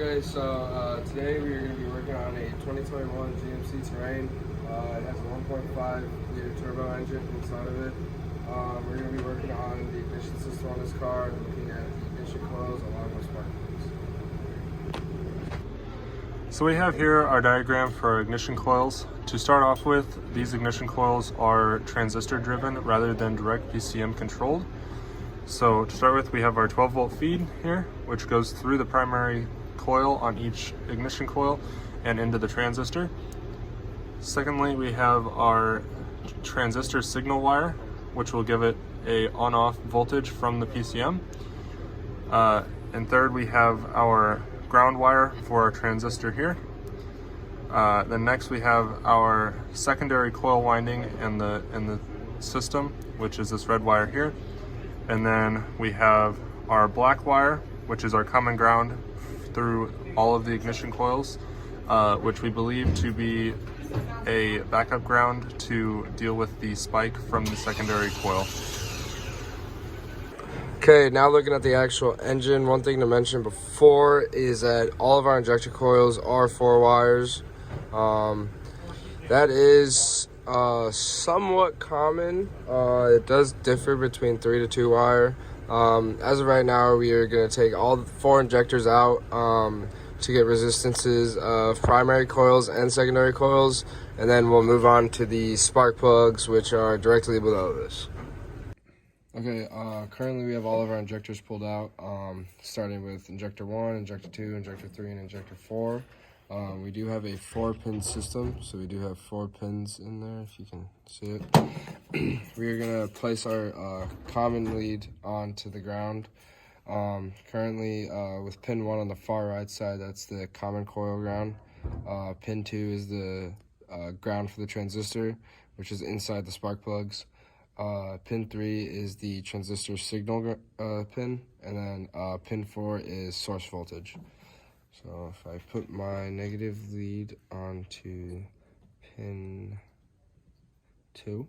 Okay, so today we are going to be working on a 2021 GMC Terrain. It has a 1.5 liter turbo engine inside of it. We're going to be working on the ignition system on this car and looking at the ignition coils along with spark plugs. So we have here our diagram for ignition coils. To start off with, these ignition coils are transistor driven rather than direct PCM controlled. So to start with, we have our 12 volt feed here, which goes through the primary coil on each ignition coil and into the transistor. Secondly, we have our transistor signal wire, which will give it a on-off voltage from the PCM. And third, we have our ground wire for our transistor here. Then next we have our secondary coil winding in the system, which is this red wire here. And then we have our black wire, which is our common ground through all of the ignition coils, which we believe to be a backup ground to deal with the spike from the secondary coil. Okay, now looking at the actual engine, one thing to mention before is that all of our injector coils are 4 wires. That is somewhat common. It does differ between 3 to 2 wire. As of right now, we are going to take all 4 injectors out to get resistances of primary coils and secondary coils, and then we'll move on to the spark plugs, which are directly below this. Okay, currently we have all of our injectors pulled out, starting with injector 1, injector 2, injector 3, and injector 4. We do have a 4-pin system, so we do have 4 pins in there, if you can see it. We are going to place our common lead onto the ground. Currently, with pin 1 on the far right side, that's the common coil ground. Pin 2 is the ground for the transistor, which is inside the spark plugs. Pin 3 is the transistor signal pin, and then pin 4 is source voltage. So if I put my negative lead onto pin 2,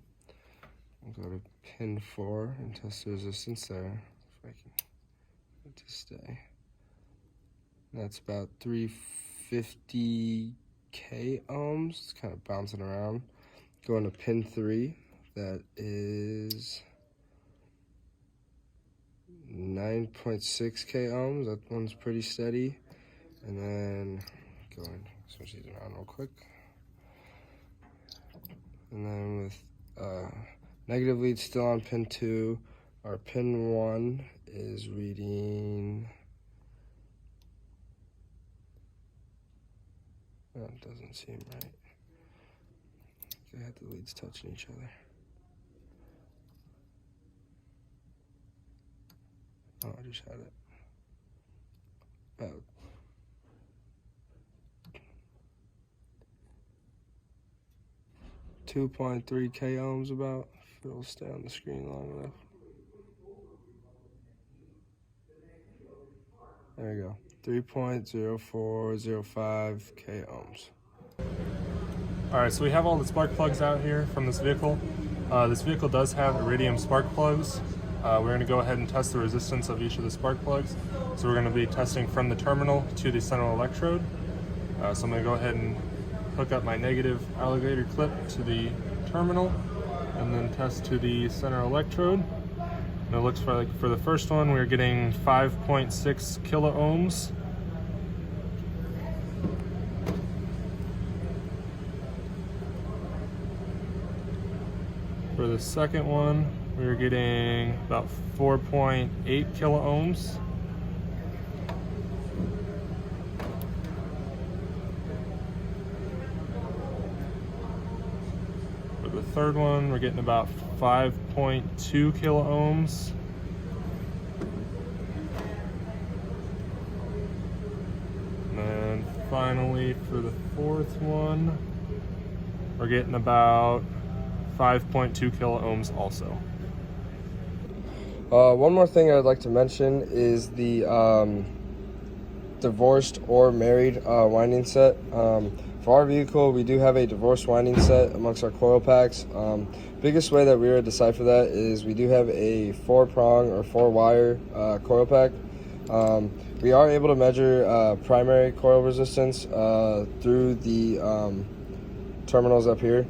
I'll go to pin 4 and test the resistance there, if I can get it to stay. That's about 350 k ohms. It's kind of bouncing around. Going to pin 3, that is 9.6 k ohms. That one's pretty steady. And then switch these around real quick. And then with negative lead still on pin 2, our pin 1 is reading, that doesn't seem right. They have the leads touching each other. Oh, I just had it. About 2.3 k ohms about, if it'll stay on the screen long enough. There you go, 3.0405 k ohms. Alright, so we have all the spark plugs out here from this vehicle. This vehicle does have iridium spark plugs. We're going to go ahead and test the resistance of each of the spark plugs. So we're going to be testing from the terminal to the center electrode. So I'm going to go ahead and hook up my negative alligator clip to the terminal and then test to the center electrode. And it looks like for the first one we're getting 5.6 kilo ohms. For the second one we're getting about 4.8 kilo ohms. The third one, we're getting about 5.2 kilo ohms. And then finally, for the fourth one, we're getting about 5.2 kilo ohms also. One more thing I'd like to mention is the divorced or married winding set. For our vehicle, we do have a divorced winding set amongst our coil packs. Biggest way that we are to decipher that is we do have a 4-prong or 4-wire coil pack. we are able to measure primary coil resistance through the terminals up here.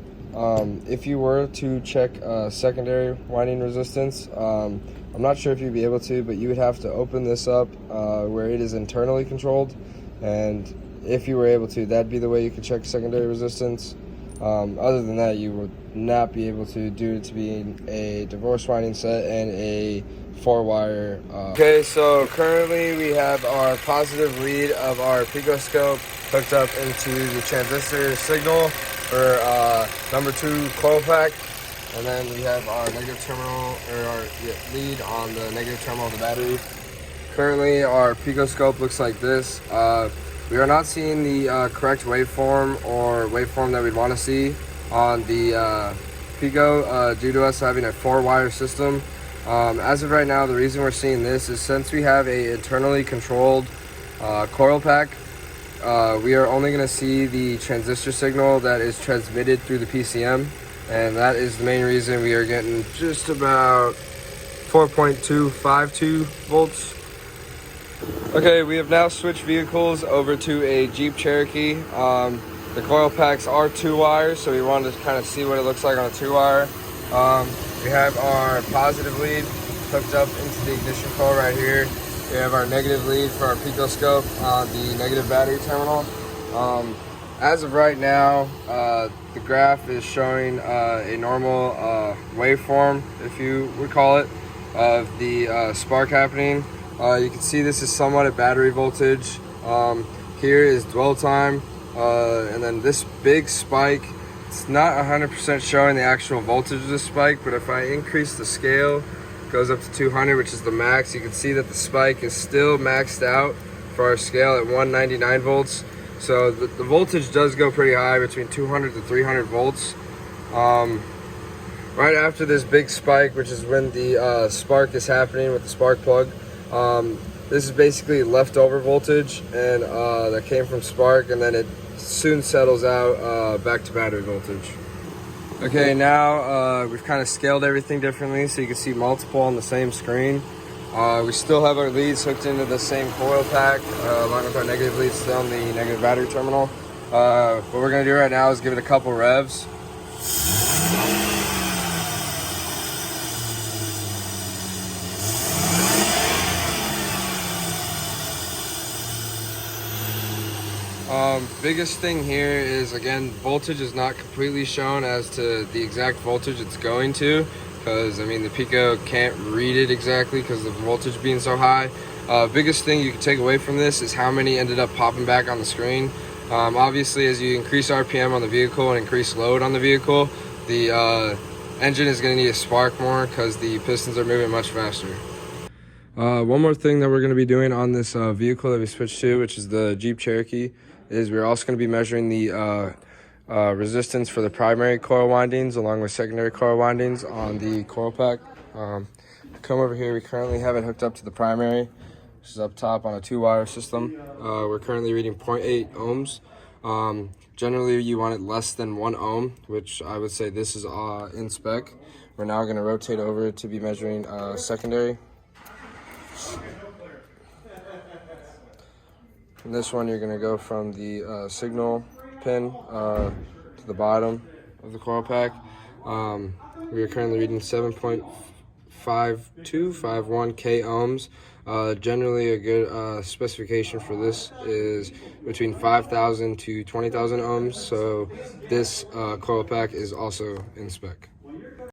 If you were to check secondary winding resistance, I'm not sure if you'd be able to, but you would have to open this up where it is internally controlled, and if you were able to, that'd be the way you could check secondary resistance. Other than that, you would not be able to, due to being a divorce winding set and a 4-wire. Okay, so currently we have our positive lead of our picoscope hooked up into the transistor signal for number 2 coil pack, and then we have our negative terminal, or our lead on the negative terminal of the battery. Currently our picoscope looks like this. We are not seeing the correct waveform or waveform that we'd want to see on the Pico due to us having a 4-wire system. As of right now, the reason we're seeing this is since we have a internally controlled coil pack, we are only going to see the transistor signal that is transmitted through the PCM, and that is the main reason we are getting just about 4.252 volts. Okay, we have now switched vehicles over to a Jeep Cherokee. The coil packs are 2 wires, so we wanted to kind of see what it looks like on a 2-wire. We have our positive lead hooked up into the ignition coil right here. We have our negative lead for our picoscope on the negative battery terminal. As of right now, the graph is showing a normal waveform, if you would call it, of the spark happening. You can see this is somewhat at battery voltage. Here is dwell time, and then this big spike, it's not 100% showing the actual voltage of the spike, but if I increase the scale, it goes up to 200, which is the max. You can see that the spike is still maxed out for our scale at 199 volts. So the voltage does go pretty high, between 200 to 300 volts. Right after this big spike, which is when the spark is happening with the spark plug, this is basically leftover voltage, and that came from spark, and then it soon settles out back to battery voltage. Okay, now we've kind of scaled everything differently so you can see multiple on the same screen. We still have our leads hooked into the same coil pack, along with our negative leads still on the negative battery terminal. What we're going to do right now is give it a couple revs. Biggest thing here is, again, voltage is not completely shown as to the exact voltage it's going to, because I mean the Pico can't read it exactly because of the voltage being so high. Biggest thing you can take away from this is how many ended up popping back on the screen. Obviously, as you increase RPM on the vehicle and increase load on the vehicle, the engine is going to need to spark more because the pistons are moving much faster. One more thing that we're going to be doing on this vehicle that we switched to, which is the Jeep Cherokee, is we're also going to be measuring the resistance for the primary coil windings along with secondary coil windings on the coil pack. Come over here, we currently have it hooked up to the primary, which is up top on a 2-wire system. We're currently reading 0.8 ohms. Generally, you want it less than 1 ohm, which I would say this is in spec. We're now going to rotate over to be measuring secondary. And this one, you're going to go from the signal pin to the bottom of the coil pack. We are currently reading 7.5251 k ohms. Generally, a good specification for this is between 5,000 to 20,000 ohms. So this coil pack is also in spec.